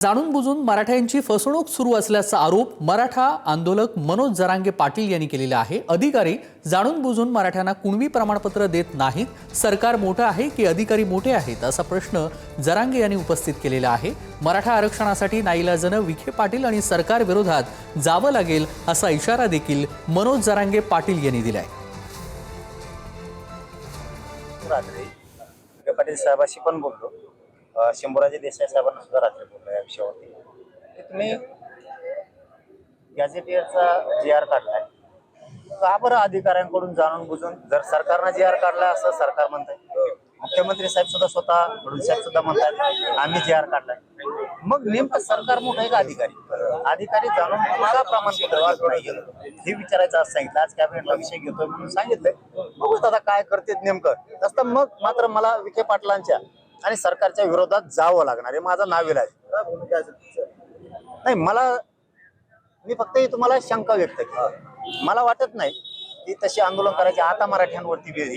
जाणून बुजून मराठ्यांची फसवणूक सुरू असल्याचा आरोप मराठा आंदोलक मनोज जरांगे पाटील यांनी केलेला आहे। अधिकारी जाणून बुजून मराठ्यांना कुणबी प्रमाणपत्र देत नाहीत। सरकार मोठे आहे की अधिकारी मोठे आहेत असा प्रश्न जरांगे यांनी उपस्थित केलेला आहे। मराठा आरक्षणासाठी नाईलाजाने विखे पाटील आणि सरकार विरोधात जावं लागेल असा इशारा देखील मनोज जरांगे पाटील यांनी दिलाय। विखे पाटील साहेबांशी पण बोललो, शंभूराजे देसाई साहेबांना सुद्धा रात्री बोललो या विषयावरती। तुम्ही गॅझेटियरचा जी आर काढलाय, का बरं अधिकाऱ्यांकडून जाणून बुजून? जर सरकारनं जी आर काढलाय असं सरकार म्हणतंय, मुख्यमंत्री साहेब सुद्धा स्वतः फडणवीस साहेब सुद्धा म्हणतात आम्ही जी आर काढलाय, मग नेमकं सरकार मोठं आहे का अधिकारी जाणून का प्रमाणपत्र नाही हे विचारायचं असं सांगितलं। आज कॅबिनेटला विषय घेतोय म्हणून सांगितलंय, बघूच आता काय करते नेमकं। तसं मग मात्र मला विखे पाटलांच्या आणि सरकारच्या विरोधात जावं लागणार आहे, माझा नाविलाज नाही। मी फक्त तुम्हाला शंका व्यक्त केली, मला वाटत नाही की तशी आंदोलन करायची आता मराठ्यांवरती वेळ